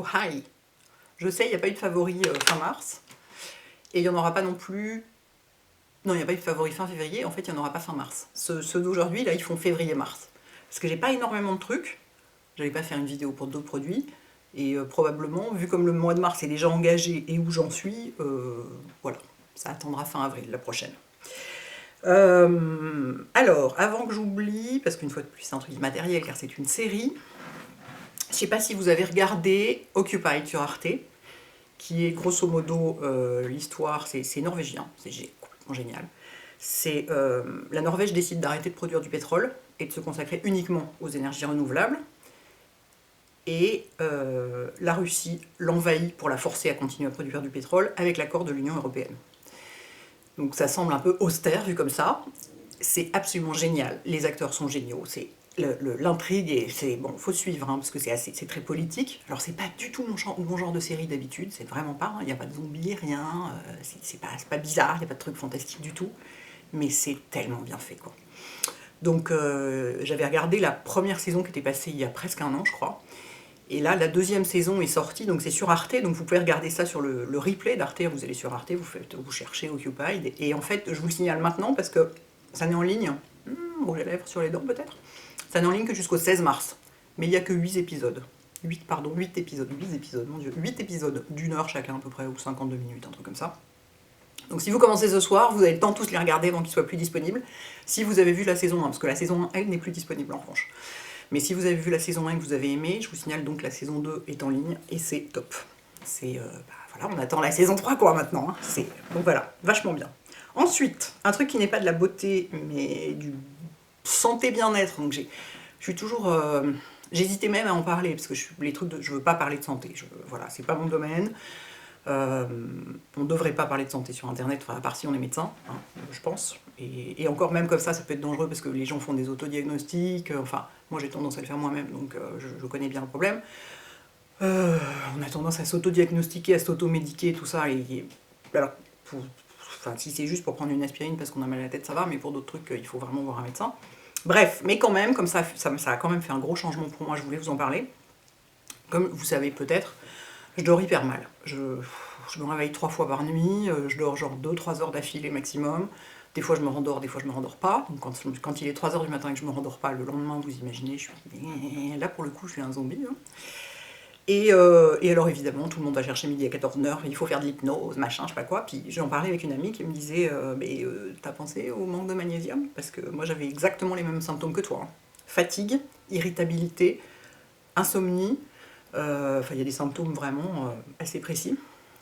Oh hi. Je sais, il n'y a pas eu de favori fin mars. Et il n'y en aura pas non plus... Non, il n'y a pas eu de favori fin février. En fait, il n'y en aura pas fin mars. Ceux d'aujourd'hui, là, ils font février-mars. Parce que j'ai pas énormément de trucs. J'allais pas faire une vidéo pour d'autres produits. Et probablement, vu comme le mois de mars est déjà engagé et où j'en suis, voilà, ça attendra fin avril, la prochaine. Alors, avant que j'oublie, parce qu'une fois de plus c'est un truc immatériel car c'est une série, je sais pas si vous avez regardé Occupied sur Arte, qui est grosso modo l'histoire, c'est norvégien, c'est complètement génial. C'est la Norvège décide d'arrêter de produire du pétrole et de se consacrer uniquement aux énergies renouvelables. Et la Russie l'envahit pour la forcer à continuer à produire du pétrole avec l'accord de l'Union européenne. Donc ça semble un peu austère vu comme ça. C'est absolument génial. Les acteurs sont géniaux. L'intrigue et c'est bon, faut suivre hein, parce que c'est très politique. Alors c'est pas du tout mon genre de série d'habitude. C'est vraiment pas. Il n'y a pas de zombies, rien. C'est pas bizarre. Il n'y a pas de trucs fantastiques du tout. Mais c'est tellement bien fait quoi. Donc j'avais regardé la première saison qui était passée il y a presque un an, je crois. Et là, la deuxième saison est sortie, donc c'est sur Arte, donc vous pouvez regarder ça sur le replay d'Arte, vous allez sur Arte, vous cherchez Occupied, et en fait, je vous le signale maintenant parce que ça n'est en ligne, rouge à lèvres sur les dents peut-être, ça n'est en ligne que jusqu'au 16 mars, mais il n'y a que 8 épisodes, 8 épisodes, mon dieu, 8 épisodes d'une heure chacun à peu près, ou 52 minutes, un truc comme ça. Donc si vous commencez ce soir, vous avez le temps de tous les regarder avant qu'ils soient plus disponibles, si vous avez vu la saison 1, parce que la saison 1, elle, n'est plus disponible en revanche. Mais si vous avez vu la saison 1 et que vous avez aimé, je vous signale donc que la saison 2 est en ligne et c'est top. C'est voilà, on attend la saison 3 quoi maintenant. Hein. Donc voilà, vachement bien. Ensuite, un truc qui n'est pas de la beauté mais du santé bien-être. Donc je suis toujours j'hésitais même à en parler parce que je veux pas parler de santé. Voilà, c'est pas mon domaine. On devrait pas parler de santé sur internet, enfin, à part si on est médecin, hein, je pense. Et encore même comme ça peut être dangereux parce que les gens font des autodiagnostics. Enfin, moi j'ai tendance à le faire moi-même, donc je connais bien le problème. On a tendance à s'autodiagnostiquer, à s'automédiquer, tout ça. Alors, enfin, si c'est juste pour prendre une aspirine parce qu'on a mal à la tête, ça va, mais pour d'autres trucs, il faut vraiment voir un médecin. Bref, mais quand même, comme ça a quand même fait un gros changement pour moi, je voulais vous en parler. Comme vous savez peut-être, je dors hyper mal. Je me réveille 3 fois par nuit, je dors genre 2-3 heures d'affilée maximum. Des fois je me rendors, des fois je me rendors pas. Donc quand il est 3 heures du matin et que je me rendors pas, le lendemain, vous imaginez, je suis... Là pour le coup, je suis un zombie. Hein. Et alors évidemment, tout le monde va chercher midi à 14h, il faut faire de l'hypnose, machin, je sais pas quoi. Puis j'en parlais avec une amie qui me disait t'as pensé au manque de magnésium? Parce que moi j'avais exactement les mêmes symptômes que toi. Hein. Fatigue, irritabilité, insomnie. Enfin, il y a des symptômes vraiment assez précis.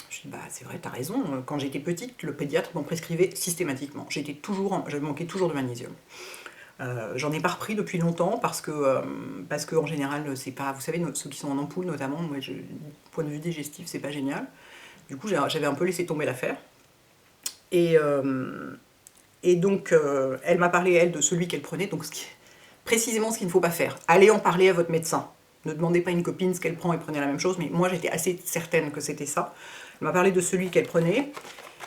Je dis, bah c'est vrai, t'as raison. Quand j'étais petite, le pédiatre m'en prescrivait systématiquement. J'avais manqué toujours de magnésium. J'en ai pas repris depuis longtemps parce que en général, c'est pas. Vous savez, ceux qui sont en ampoule notamment, moi, du point de vue digestif, c'est pas génial. Du coup, j'avais un peu laissé tomber l'affaire. Et donc, elle m'a parlé, elle, de celui qu'elle prenait. Donc, précisément ce qu'il ne faut pas faire. Allez en parler à votre médecin. Ne demandez pas à une copine ce qu'elle prend et prenez la même chose, mais moi j'étais assez certaine que c'était ça. Elle m'a parlé de celui qu'elle prenait,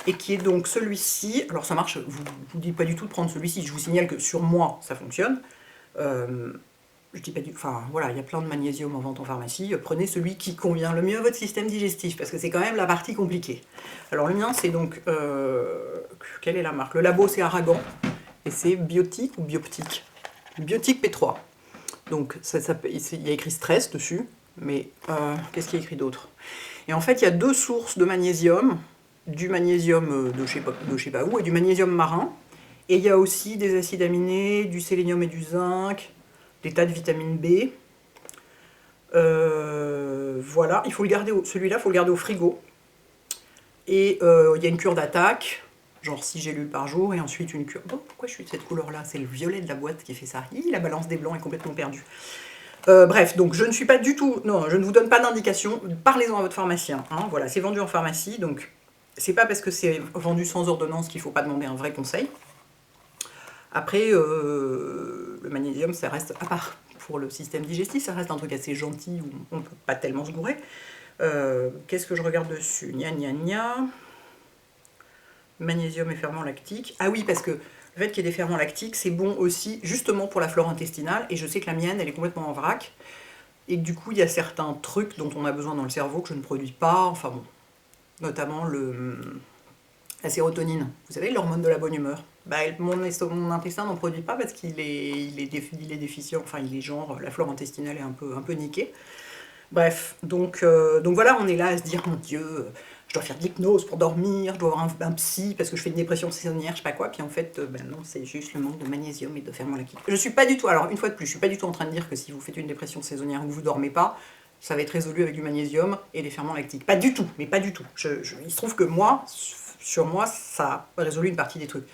et qui est donc celui-ci. Alors ça marche, je vous dis pas du tout de prendre celui-ci, je vous signale que sur moi ça fonctionne. Je dis pas du enfin voilà, il y a plein de magnésium en vente en pharmacie, prenez celui qui convient le mieux à votre système digestif, parce que c'est quand même la partie compliquée. Alors le mien c'est donc, quelle est la marque? Le labo c'est Aragan, et c'est Biotique ou Bioptique? Biotique P3. Donc il y a écrit stress dessus, mais qu'est-ce qu'il y a écrit d'autre? Et en fait, il y a 2 sources de magnésium, du magnésium de je sais pas où, et du magnésium marin. Et il y a aussi des acides aminés, du sélénium et du zinc, des tas de vitamine B. Voilà, il faut le garder celui-là, il faut le garder au frigo. Et il y a une cure d'attaque, genre 6 gélules par jour, et ensuite une cure... Bon, pourquoi je suis de cette couleur-là? C'est le violet de la boîte qui fait ça. La balance des blancs est complètement perdue. Bref, donc je ne suis pas du tout... Non, je ne vous donne pas d'indication. Parlez-en à votre pharmacien. Hein, voilà, c'est vendu en pharmacie, donc c'est pas parce que c'est vendu sans ordonnance qu'il ne faut pas demander un vrai conseil. Après, le magnésium, ça reste, à part pour le système digestif, ça reste un truc assez gentil où on ne peut pas tellement se gourer. Qu'est-ce que je regarde dessus? Gna gna gna. Magnésium et ferments lactiques. Ah oui, parce que le fait qu'il y ait des ferments lactiques, c'est bon aussi justement pour la flore intestinale. Et je sais que la mienne, elle est complètement en vrac. et que du coup il y a certains trucs dont on a besoin dans le cerveau que je ne produis pas, enfin bon, notamment la sérotonine, vous savez, l'hormone de la bonne humeur. Bah, mon intestin n'en produit pas parce il est déficient, enfin il est genre, la flore intestinale est un peu niquée. Bref, donc voilà, on est là à se dire, mon Dieu, je dois faire de l'hypnose pour dormir, je dois avoir un psy parce que je fais une dépression saisonnière, je sais pas quoi, puis en fait, ben non, c'est juste le manque de magnésium et de ferment lactique. Je suis pas du tout, alors une fois de plus, je suis pas du tout en train de dire que si vous faites une dépression saisonnière ou que vous dormez pas, ça va être résolu avec du magnésium et des ferments lactiques. Pas du tout, mais pas du tout. Il se trouve que moi, sur moi, ça a résolu une partie des trucs.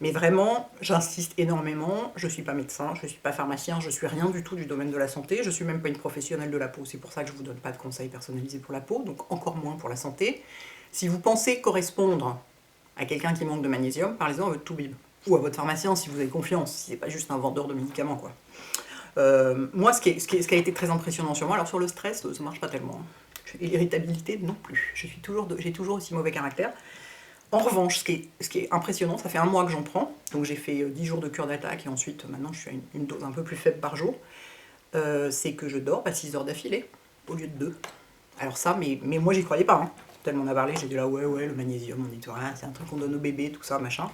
Mais vraiment, j'insiste énormément, je ne suis pas médecin, je ne suis pas pharmacien, je ne suis rien du tout du domaine de la santé, je ne suis même pas une professionnelle de la peau, c'est pour ça que je ne vous donne pas de conseils personnalisés pour la peau, donc encore moins pour la santé. Si vous pensez correspondre à quelqu'un qui manque de magnésium, parlez-en à votre toubib, ou à votre pharmacien si vous avez confiance, si c'est pas juste un vendeur de médicaments, quoi. Moi, ce qui a été très impressionnant sur moi, alors sur le stress, ça marche pas tellement, hein. Et l'irritabilité non plus, j'ai toujours aussi mauvais caractère. En revanche, ce qui est impressionnant, ça fait 1 mois que j'en prends, donc j'ai fait 10 jours de cure d'attaque et ensuite maintenant je suis à une dose un peu plus faible par jour, c'est que je dors à 6 heures d'affilée au lieu de 2. Alors ça, mais moi j'y croyais pas, hein. Tellement on a parlé, j'étais là, ouais, le magnésium, on dit, ah, c'est un truc qu'on donne aux bébés, tout ça, machin.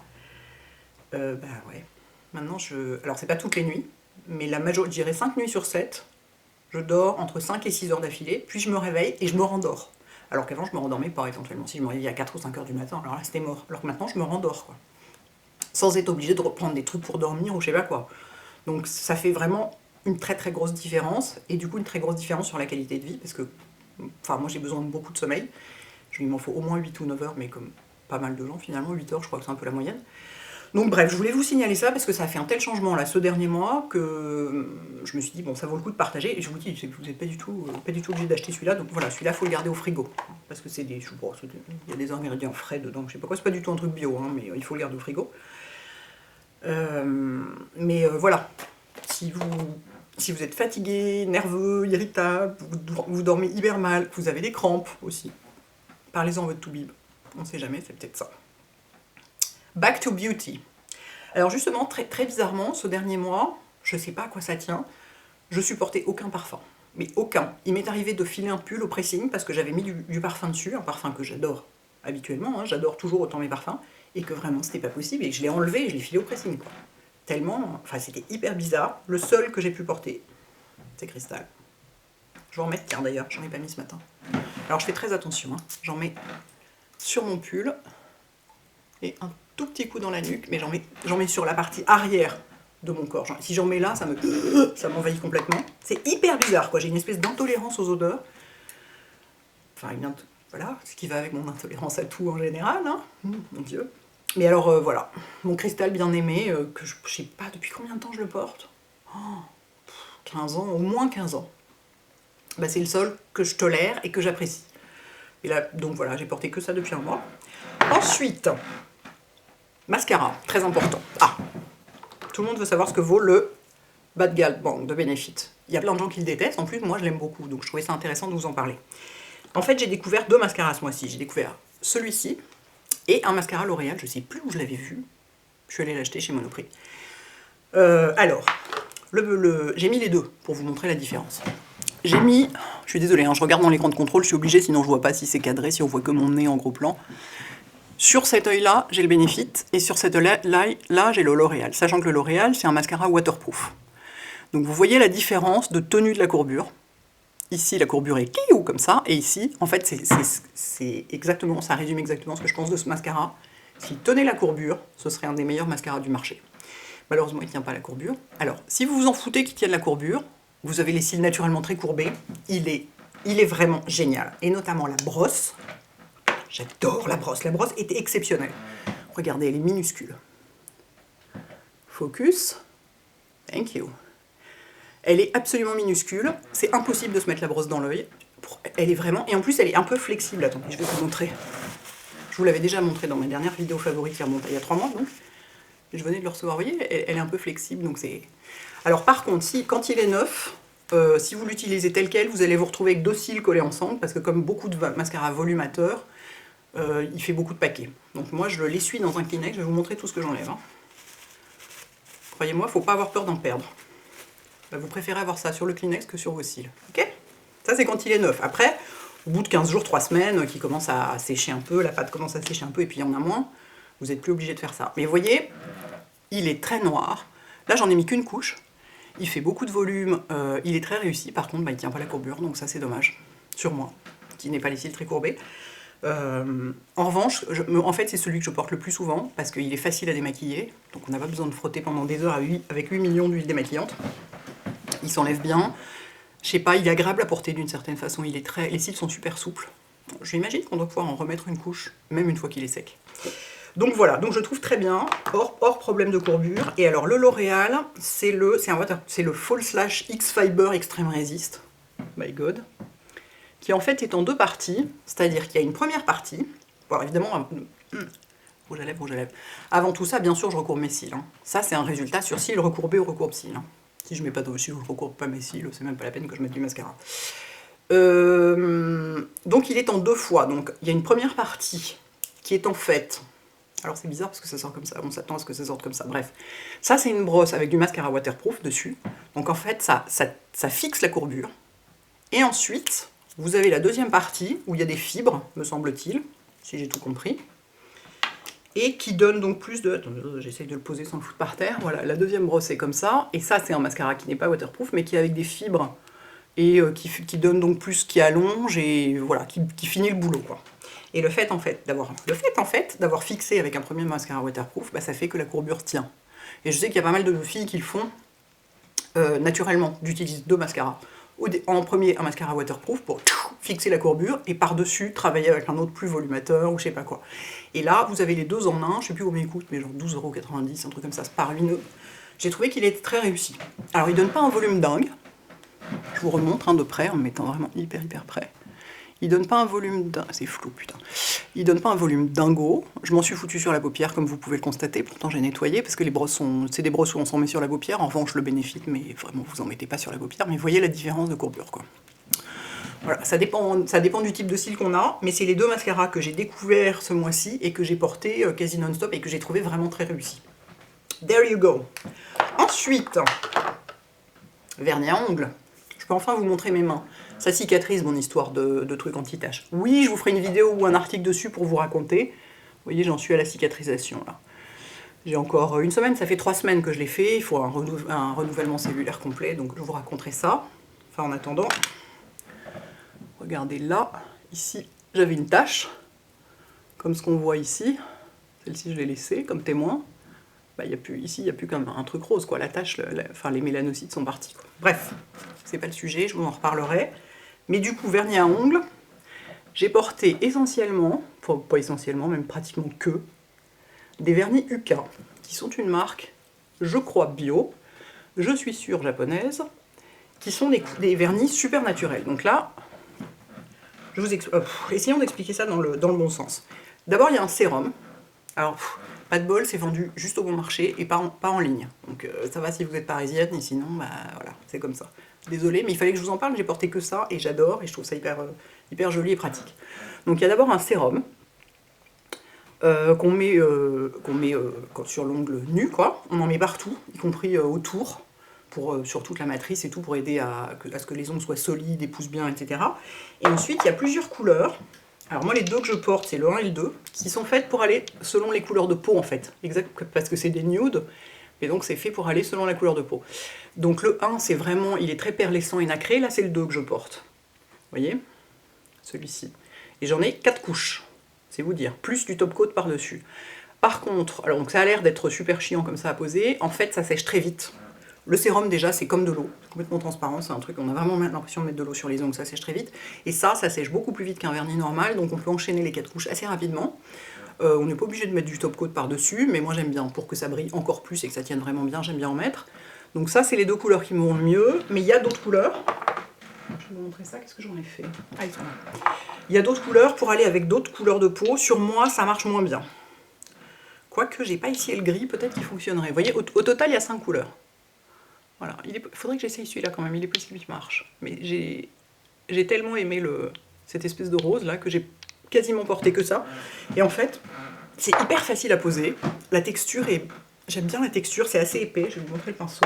Bah ouais, maintenant alors c'est pas toutes les nuits, mais la majorité, je dirais 5 nuits sur 7, je dors entre 5 et 6 heures d'affilée, puis je me réveille et je me rendors. Alors qu'avant, je me rendormais pas éventuellement. Si je me réveillais à 4 ou 5 heures du matin, alors là, c'était mort. Alors que maintenant, je me rendors, quoi. Sans être obligée de reprendre des trucs pour dormir ou je sais pas quoi. Donc ça fait vraiment une très très grosse différence, et du coup une très grosse différence sur la qualité de vie, parce que, enfin, moi j'ai besoin de beaucoup de sommeil. Il m'en faut au moins 8 ou 9 heures, mais comme pas mal de gens finalement, 8 heures, je crois que c'est un peu la moyenne. Donc bref, je voulais vous signaler ça parce que ça a fait un tel changement là ce dernier mois que je me suis dit bon, ça vaut le coup de partager, et je vous dis vous n'êtes pas du tout obligé d'acheter celui-là, donc voilà, celui-là faut le garder au frigo parce que c'est des, il y a des ingrédients frais dedans, je sais pas quoi, c'est pas du tout un truc bio, hein, mais il faut le garder au frigo. Voilà, si vous êtes fatigué, nerveux, irritable, vous dormez hyper mal, vous avez des crampes aussi, parlez-en à votre toubib, on ne sait jamais, c'est peut-être ça. Back to beauty. Alors justement, très, très bizarrement, ce dernier mois, je sais pas à quoi ça tient, je supportais aucun parfum. Mais aucun. Il m'est arrivé de filer un pull au pressing parce que j'avais mis du parfum dessus, un parfum que j'adore habituellement, hein, j'adore toujours autant mes parfums, et que vraiment c'était pas possible, et que je l'ai enlevé et je l'ai filé au pressing, quoi. Tellement, enfin c'était hyper bizarre. Le seul que j'ai pu porter, c'est Cristal. Je vais en mettre, tiens d'ailleurs, j'en ai pas mis ce matin. Alors je fais très attention, hein. J'en mets sur mon pull, et un tout petit coup dans la nuque, mais j'en mets sur la partie arrière de mon corps. Si j'en mets là, ça m'envahit complètement. C'est hyper bizarre, quoi. J'ai une espèce d'intolérance aux odeurs. Enfin, voilà, ce qui va avec mon intolérance à tout en général, hein. Mon Dieu. Mais alors, voilà, mon Cristal bien aimé, que je sais pas depuis combien de temps je le porte. 15 ans, au moins 15 ans. Bah, c'est le seul que je tolère et que j'apprécie. Et là, donc voilà, j'ai porté que ça depuis 1 mois. Ensuite, mascara, très important. Ah, tout le monde veut savoir ce que vaut le Bad Gal Bang de Benefit. Il y a plein de gens qui le détestent, en plus moi je l'aime beaucoup, donc je trouvais ça intéressant de vous en parler. En fait, j'ai découvert 2 mascaras ce mois-ci. J'ai découvert celui-ci et un mascara L'Oréal, je sais plus où je l'avais vu. Je suis allée l'acheter chez Monoprix. Alors, j'ai mis les deux pour vous montrer la différence. J'ai mis, je suis désolée, hein, je regarde dans l'écran de contrôle, je suis obligée, sinon je vois pas si c'est cadré, si on voit que mon nez en gros plan. Sur cet œil-là, j'ai le Benefit, et sur cet œil-là, j'ai le L'Oréal, sachant que le L'Oréal, c'est un mascara waterproof. Donc vous voyez la différence de tenue de la courbure. Ici, la courbure est kiou comme ça, et ici, en fait, c'est exactement, ça résume exactement ce que je pense de ce mascara. S'il tenait la courbure, ce serait un des meilleurs mascaras du marché. Malheureusement, il ne tient pas la courbure. Alors, si vous vous en foutez qu'il tienne la courbure, vous avez les cils naturellement très courbés, il est vraiment génial. Et notamment la brosse. J'adore la brosse. La brosse était exceptionnelle. Regardez, elle est minuscule. Focus. Thank you. Elle est absolument minuscule. C'est impossible de se mettre la brosse dans l'œil. Elle est vraiment... Et en plus, elle est un peu flexible. Attendez, je vais vous montrer. Je vous l'avais déjà montré dans ma dernière vidéo favorite qui remonte il y a 3 mois, donc. Je venais de le recevoir. Vous voyez, elle est un peu flexible, donc c'est... Alors par contre, quand il est neuf, si vous l'utilisez tel quel, vous allez vous retrouver avec 2 cils collés ensemble, parce que comme beaucoup de mascaras volumateurs, il fait beaucoup de paquets. Donc moi, je l'essuie dans un Kleenex, je vais vous montrer tout ce que j'enlève, hein. Croyez-moi, faut pas avoir peur d'en perdre. bah, vous préférez avoir ça sur le Kleenex que sur vos cils. Ok? Ça, c'est quand il est neuf. Après, au bout de 15 jours, 3 semaines, qui commence à sécher un peu, la pâte commence à sécher un peu, et puis il y en a moins, vous n'êtes plus obligé de faire ça. Mais vous voyez, il est très noir. Là, j'en ai mis qu'une couche. Il fait beaucoup de volume. Il est très réussi. Par contre, bah, il ne tient pas la courbure, donc ça, c'est dommage. Sur moi, qui n'ai pas les cils très courbés. En revanche, en fait, c'est celui que je porte le plus souvent, parce qu'il est facile à démaquiller. Donc on n'a pas besoin de frotter pendant des heures avec 8 millions d'huiles démaquillantes. Il s'enlève bien. Je sais pas, il est agréable à porter d'une certaine façon. Les cils sont super souples. J'imagine qu'on doit pouvoir en remettre une couche, même une fois qu'il est sec. Donc voilà, donc je trouve très bien, hors problème de courbure. Et alors le L'Oréal, c'est le Fall Slash X Fiber Extreme Resist. My God. Qui en fait est en 2 parties, c'est-à-dire qu'il y a une première partie. Alors évidemment, rouge à lèvres. Avant tout ça, bien sûr, je recourbe mes cils. Hein. Ça, c'est un résultat sur cils recourbés ou recourbe cils. Hein. Si je mets pas de cils ou je recourbe pas mes cils, c'est même pas la peine que je mette du mascara. Donc il est en 2 fois. Donc il y a une première partie qui est en fait... Alors c'est bizarre parce que ça sort comme ça, on s'attend à ce que ça sorte comme ça, bref. Ça c'est une brosse avec du mascara waterproof dessus. Donc en fait ça fixe la courbure. Et ensuite, vous avez la deuxième partie où il y a des fibres, me semble-t-il, si j'ai tout compris. Et qui donne donc plus de... Attends, j'essaye de le poser sans le foutre par terre. Voilà, la deuxième brosse est comme ça. Et ça c'est un mascara qui n'est pas waterproof, mais qui est avec des fibres. Et qui donne donc plus, qui allonge et voilà, qui finit le boulot quoi. Et le fait en fait d'avoir fixé avec un premier mascara waterproof, bah, ça fait que la courbure tient. Et je sais qu'il y a pas mal de filles qui le font naturellement, d'utiliser 2 mascaras. En premier, un mascara waterproof pour fixer la courbure et par-dessus travailler avec un autre plus volumateur ou je sais pas quoi. Et là, vous avez les 2 en un, je sais plus combien il coûte, mais genre 12,90 €, un truc comme ça, c'est parlumineux. J'ai trouvé qu'il était très réussi. Alors il donne pas un volume dingue. Je vous remontre de près en me mettant vraiment hyper près. Il donne pas un volume dingue. C'est flou, putain. Il donne pas un volume dingo. Je m'en suis foutu sur la paupière, comme vous pouvez le constater. Pourtant, j'ai nettoyé parce que les brosses c'est des brosses où on s'en met sur la paupière. En revanche, le bénéfice, mais vraiment, vous en mettez pas sur la paupière. Mais voyez la différence de courbure, quoi. Voilà, ça dépend du type de cils qu'on a, mais c'est les 2 mascaras que j'ai découverts ce mois-ci et que j'ai portés quasi non-stop et que j'ai trouvé vraiment très réussi. There you go. Ensuite, vernis à ongles. Je peux enfin vous montrer mes mains. Ça cicatrise mon histoire de trucs anti-taches. Oui, je vous ferai une vidéo ou un article dessus pour vous raconter. Vous voyez, j'en suis à la cicatrisation là. J'ai encore une semaine, ça fait 3 semaines que je l'ai fait. Il faut un renouvellement cellulaire complet, donc je vous raconterai ça. Enfin, en attendant, regardez là, ici, j'avais une tache, comme ce qu'on voit ici. Celle-ci, je l'ai laissée comme témoin. Bah, ici, il n'y a plus qu'un truc rose, quoi. La tache, enfin, les mélanocytes sont partis, quoi. Bref, c'est pas le sujet, je vous en reparlerai. Mais du coup, vernis à ongles, j'ai porté essentiellement, pas essentiellement, même pratiquement que, des vernis Uka, qui sont une marque, je crois, bio, je suis sûre japonaise, qui sont des vernis super naturels. Donc là, essayons d'expliquer ça dans le bon sens. D'abord, il y a un sérum. Alors, pas de bol, c'est vendu juste au bon marché et pas en ligne. Donc ça va si vous êtes parisienne, et sinon, bah voilà, c'est comme ça. Désolée, mais il fallait que je vous en parle, j'ai porté que ça, et j'adore, et je trouve ça hyper joli et pratique. Donc il y a d'abord un sérum, qu'on met sur l'ongle nu, quoi. On en met partout, y compris autour, sur toute la matrice et tout, pour aider à ce que les ongles soient solides et poussent bien, etc. Et ensuite, il y a plusieurs couleurs. Alors moi, les 2 que je porte, c'est le 1 et le 2, qui sont faites pour aller selon les couleurs de peau, en fait. Exact, parce que c'est des nudes, et donc c'est fait pour aller selon la couleur de peau. Donc le 1, c'est vraiment, il est très perlescent et nacré, là c'est le 2 que je porte. Vous voyez? Celui-ci. Et j'en ai 4 couches, c'est vous dire, plus du top coat par-dessus. Par contre, alors donc ça a l'air d'être super chiant comme ça à poser, en fait ça sèche très vite. Le sérum déjà c'est comme de l'eau, c'est complètement transparent, c'est un truc, on a vraiment l'impression de mettre de l'eau sur les ongles, ça sèche très vite. Et ça sèche beaucoup plus vite qu'un vernis normal, donc on peut enchaîner les 4 couches assez rapidement. On n'est pas obligé de mettre du top coat par-dessus, mais moi j'aime bien, pour que ça brille encore plus et que ça tienne vraiment bien, j'aime bien en mettre. Donc ça c'est les 2 couleurs qui me vont le mieux, mais il y a d'autres couleurs. Je vais vous montrer ça, qu'est-ce que j'en ai fait? Ah, ils sont là. Il y a d'autres couleurs pour aller avec d'autres couleurs de peau, sur moi ça marche moins bien. Quoique j'ai pas ici le gris, peut-être qu'il fonctionnerait. Vous voyez, au total il y a 5 couleurs. Voilà, il faudrait que j'essaye celui-là quand même, il est possible qu'il marche. Mais j'ai tellement aimé cette espèce de rose là que j'ai quasiment porté que ça. Et en fait, c'est hyper facile à poser. La texture est... J'aime bien la texture, c'est assez épais, je vais vous montrer le pinceau.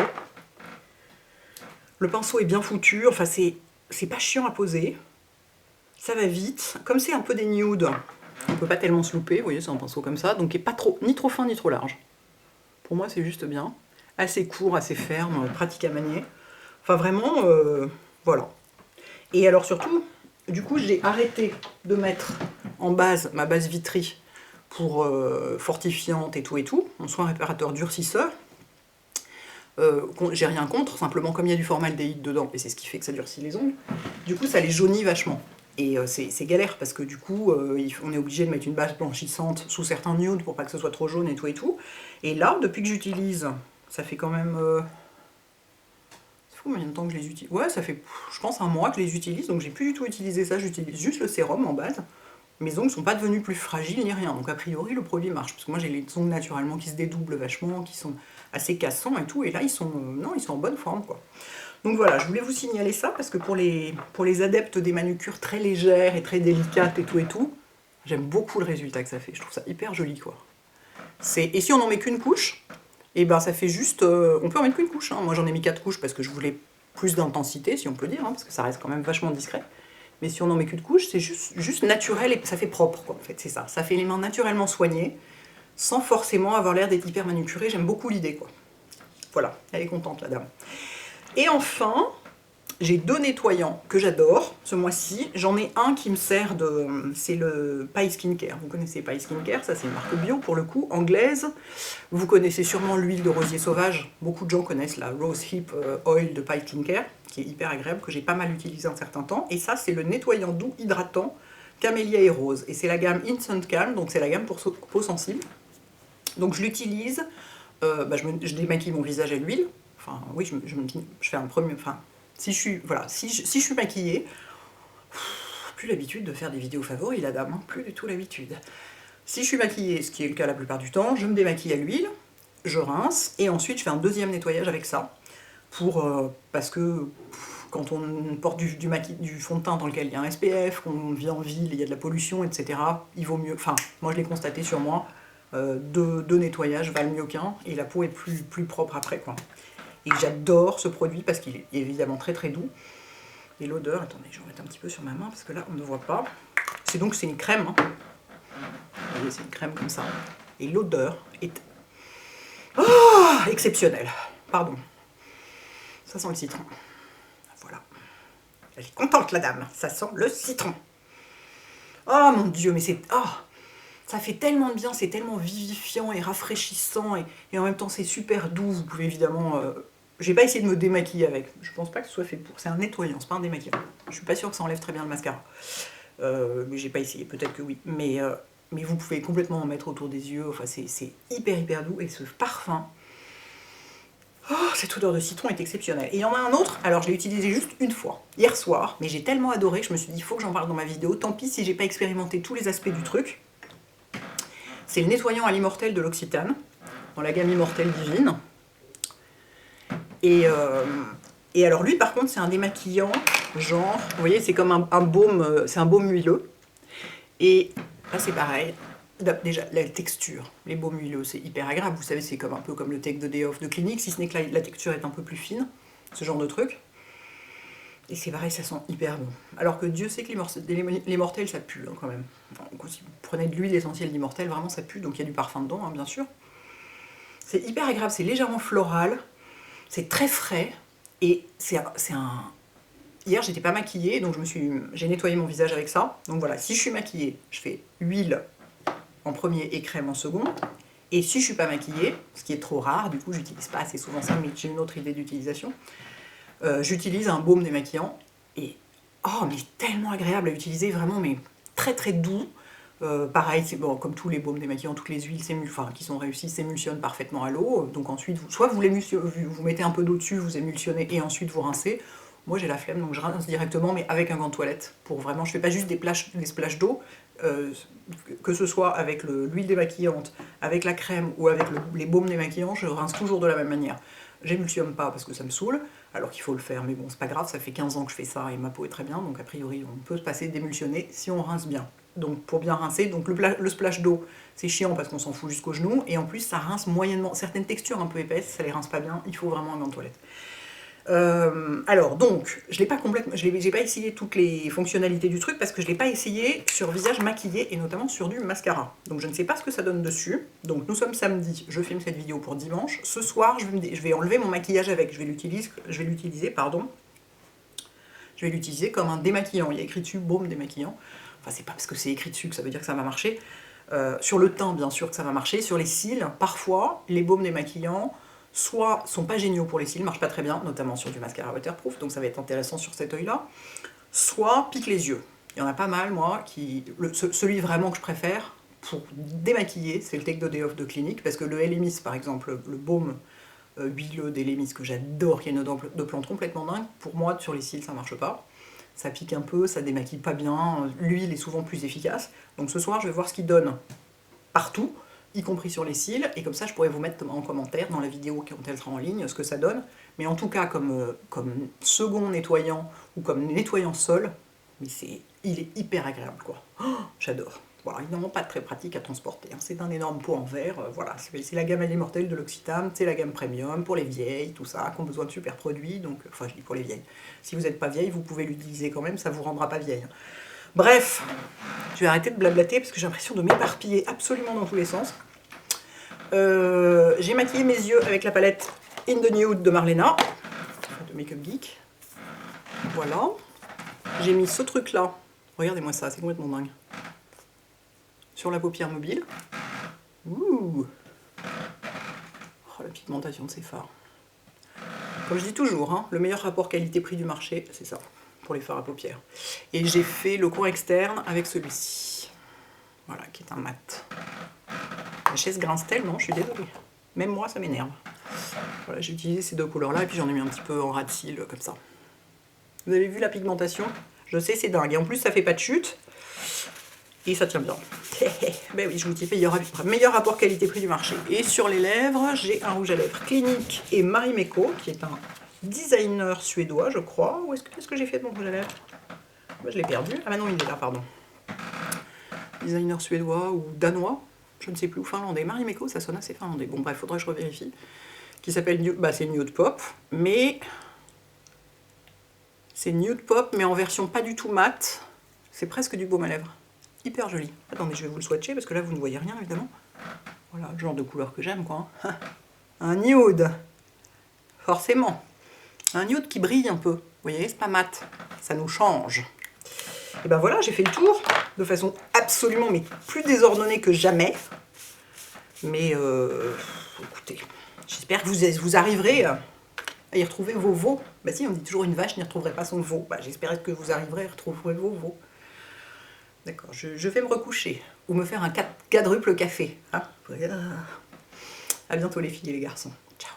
Le pinceau est bien foutu, enfin c'est pas chiant à poser. Ça va vite. Comme c'est un peu des nudes, on peut pas tellement se louper, vous voyez, c'est un pinceau comme ça, donc il n'est pas trop, ni trop fin ni trop large. Pour moi, c'est juste bien. Assez court, assez ferme, pratique à manier. Enfin, vraiment, voilà. Et alors surtout, du coup, j'ai arrêté de mettre en base ma base Vitry pour fortifiante et tout, mon soin réparateur durcisseur. J'ai rien contre, simplement comme il y a du formaldéhyde dedans, et c'est ce qui fait que ça durcit les ongles, du coup ça les jaunit vachement. Et c'est galère parce que du coup on est obligé de mettre une base blanchissante sous certains nudes pour pas que ce soit trop jaune et tout. Et là, depuis que j'utilise, ça fait quand même... c'est fou combien de temps que je les utilise. Ouais, ça fait je pense un mois que je les utilise, donc j'ai plus du tout utilisé ça, j'utilise juste le sérum en base. Mes ongles sont pas devenus plus fragiles ni rien, donc a priori le produit marche, parce que moi j'ai les ongles naturellement qui se dédoublent vachement, qui sont assez cassants et tout, et là ils sont, non, ils sont en bonne forme quoi. Donc voilà, je voulais vous signaler ça, parce que pour les adeptes des manucures très légères et très délicates et tout, j'aime beaucoup le résultat que ça fait, je trouve ça hyper joli quoi. Et si on n'en met qu'une couche, et ben ça fait juste, on peut en mettre qu'une couche, hein. Moi j'en ai mis 4 couches parce que je voulais plus d'intensité, si on peut dire, hein, parce que ça reste quand même vachement discret. Mais si on n'en met qu'une couche, c'est juste naturel et ça fait propre, quoi, en fait, c'est ça. Ça fait les mains naturellement soignées, sans forcément avoir l'air d'être hyper manucuré. J'aime beaucoup l'idée, quoi. Voilà, elle est contente, la dame. Et enfin, j'ai 2 nettoyants que j'adore ce mois-ci. J'en ai un qui me sert de... c'est le Pai Skincare. Vous connaissez Pai Skincare, ça c'est une marque bio pour le coup, anglaise. Vous connaissez sûrement l'huile de rosier sauvage. Beaucoup de gens connaissent la Rose Hip Oil de Pai Skincare, qui est hyper agréable, que j'ai pas mal utilisé un certain temps. Et ça, c'est le nettoyant doux hydratant Camélia et Rose. Et c'est la gamme Instant Calm, donc c'est la gamme pour peau sensible. Donc je l'utilise, je démaquille mon visage à l'huile. Enfin, oui, je fais un premier... Enfin, si je suis maquillée, plus l'habitude de faire des vidéos favoris, la dame, hein, plus du tout l'habitude. Si je suis maquillée, ce qui est le cas la plupart du temps, je me démaquille à l'huile, je rince, et ensuite je fais un deuxième nettoyage avec ça, parce que quand on porte du fond de teint dans lequel il y a un SPF, qu'on vit en ville, il y a de la pollution, etc., il vaut mieux, enfin, moi je l'ai constaté sur moi, deux nettoyages valent mieux qu'un, et la peau est plus propre après, quoi. Et j'adore ce produit parce qu'il est évidemment très très doux. Et l'odeur, attendez, je vais remettre un petit peu sur ma main parce que là on ne voit pas. C'est une crème, hein. Vous voyez, c'est une crème comme ça. Et l'odeur est exceptionnelle. Pardon. Ça sent le citron. Voilà. Elle est contente la dame. Ça sent le citron. Oh mon dieu, mais c'est... Oh, ça fait tellement de bien, c'est tellement vivifiant et rafraîchissant. Et en même temps c'est super doux. Vous pouvez évidemment... J'ai pas essayé de me démaquiller avec. Je pense pas que ce soit fait pour. C'est un nettoyant, c'est pas un démaquillant. Je suis pas sûre que ça enlève très bien le mascara. Mais j'ai pas essayé, peut-être que oui. Mais vous pouvez complètement en mettre autour des yeux. Enfin, c'est hyper doux. Et ce parfum, oh, cette odeur de citron est exceptionnelle. Et il y en a un autre, alors je l'ai utilisé juste une fois, hier soir. Mais j'ai tellement adoré que je me suis dit, il faut que j'en parle dans ma vidéo. Tant pis si j'ai pas expérimenté tous les aspects du truc. C'est le nettoyant à l'immortel de l'Occitane, dans la gamme Immortelle Divine. Et alors lui par contre c'est un démaquillant, genre, vous voyez c'est comme un baume, c'est un baume huileux. Et là c'est pareil, déjà la texture, les baumes huileux c'est hyper agréable, vous savez c'est un peu comme le Take the Day Off de Clinique, si ce n'est que la texture est un peu plus fine, ce genre de truc. Et c'est pareil, ça sent hyper bon. Alors que Dieu sait que les mortels ça pue hein, quand même. Enfin, si vous prenez de l'huile essentielle d'immortel, vraiment ça pue, donc il y a du parfum dedans hein, bien sûr. C'est hyper agréable, c'est légèrement floral. C'est très frais et c'est un... Hier, j'étais pas maquillée, donc j'ai nettoyé mon visage avec ça. Donc voilà, si je suis maquillée, je fais huile en premier et crème en second. Et si je suis pas maquillée, ce qui est trop rare, du coup, j'utilise pas assez souvent ça, mais j'ai une autre idée d'utilisation. J'utilise un baume démaquillant et oh, mais tellement agréable à utiliser, vraiment, mais très très doux. Pareil, c'est bon, comme tous les baumes démaquillants, toutes les huiles qui sont réussies s'émulsionnent parfaitement à l'eau. Donc ensuite, soit vous mettez un peu d'eau dessus, vous émulsionnez et ensuite vous rincez. Moi j'ai la flemme, donc je rince directement, mais avec un gant de toilette. Pour vraiment, je fais pas juste des splashes d'eau, que ce soit avec l'huile démaquillante, avec la crème ou avec les baumes démaquillants, je rince toujours de la même manière. J'émulsionne pas parce que ça me saoule, alors qu'il faut le faire, mais bon, c'est pas grave, ça fait 15 ans que je fais ça et ma peau est très bien, donc a priori on peut se passer d'émulsionner si on rince bien. Donc pour bien rincer, donc le splash d'eau c'est chiant parce qu'on s'en fout jusqu'au genou, et en plus ça rince moyennement, certaines textures un peu épaisses, ça les rince pas bien, il faut vraiment un gant de toilette. Alors donc, je l'ai pas complètement, j'ai pas essayé toutes les fonctionnalités du truc parce que je l'ai pas essayé sur visage maquillé et notamment sur du mascara. Donc je ne sais pas ce que ça donne dessus. Donc nous sommes samedi, je filme cette vidéo pour dimanche. Ce soir, je vais enlever mon maquillage avec, je vais l'utiliser, pardon. Je vais l'utiliser comme un démaquillant. Il y a écrit dessus baume démaquillant. Enfin, c'est pas parce que c'est écrit dessus que ça veut dire que ça va marcher. Sur le teint, bien sûr que ça va marcher. Sur les cils, parfois, les baumes démaquillants soit sont pas géniaux pour les cils, marchent pas très bien, notamment sur du mascara waterproof, donc ça va être intéressant sur cet œil-là, soit piquent les yeux. Il y en a pas mal, moi, celui vraiment que je préfère pour démaquiller, c'est le Take the Day Off de Clinique, parce que le LMIS, par exemple, le baume huileux d'Elemis que j'adore, qui a une odeur de plante complètement dingue, pour moi, sur les cils, ça marche pas. Ça pique un peu, ça démaquille pas bien, l'huile est souvent plus efficace. Donc ce soir, je vais voir ce qu'il donne partout, y compris sur les cils, et comme ça je pourrais vous mettre en commentaire dans la vidéo quand elle sera en ligne ce que ça donne, mais en tout cas comme second nettoyant ou comme nettoyant sol, mais il est hyper agréable quoi. Oh, j'adore. Voilà, évidemment pas très pratique à transporter, hein. C'est un énorme pot en verre, voilà, c'est la gamme Immortelle de l'Occitane, c'est la gamme premium pour les vieilles, tout ça, qui ont besoin de super produits, donc, enfin je dis pour les vieilles. Si vous n'êtes pas vieille, vous pouvez l'utiliser quand même, ça vous rendra pas vieille. Bref, je vais arrêter de blablater parce que j'ai l'impression de m'éparpiller absolument dans tous les sens. J'ai maquillé mes yeux avec la palette In the Nude de Marlena, de Make Up Geek. Voilà. J'ai mis ce truc là, regardez-moi ça, c'est complètement dingue, sur la paupière mobile. Ouh. Oh, la pigmentation de ces fards. Comme je dis toujours, hein, le meilleur rapport qualité-prix du marché, c'est ça, pour les fards à paupières. Et j'ai fait le coin externe avec celui-ci. Voilà, qui est un mat. La chaise grince-t-elle? Non, je suis désolée. Même moi, ça m'énerve. Voilà, j'ai utilisé ces deux couleurs-là, et puis j'en ai mis un petit peu en ras de cils, comme ça. Vous avez vu la pigmentation? Je sais, c'est dingue. Et en plus, ça fait pas de chute. Et ça tient bien. Ben oui, je vous dis, meilleur rapport qualité-prix du marché. Et sur les lèvres, j'ai un rouge à lèvres Clinique et Marimekko, qui est un designer suédois, je crois. Où est-ce que j'ai fait de mon rouge à lèvres? Moi, je l'ai perdu. Ah, bah non, il est là, pardon. Designer suédois ou danois, je ne sais plus, ou finlandais. Marimekko, ça sonne assez finlandais. Bon, bref, faudrait que je revérifie. Qui s'appelle, c'est Nude Pop, mais c'est Nude Pop, mais en version pas du tout mat. C'est presque du baume à lèvres. Hyper joli. Attendez, je vais vous le swatcher parce que là vous ne voyez rien évidemment. Voilà, le genre de couleur que j'aime quoi. Un nude. Forcément. Un nude qui brille un peu. Vous voyez, c'est pas mat. Ça nous change. Et ben voilà, j'ai fait le tour de façon absolument mais plus désordonnée que jamais. Mais écoutez, j'espère que vous arriverez à y retrouver vos veaux. Bah si, on dit toujours une vache n'y retrouverait pas son veau. Bah, j'espère que vous arriverez à retrouver vos veaux. D'accord, je vais me recoucher ou me faire un quadruple café. Hein, à bientôt les filles et les garçons. Ciao.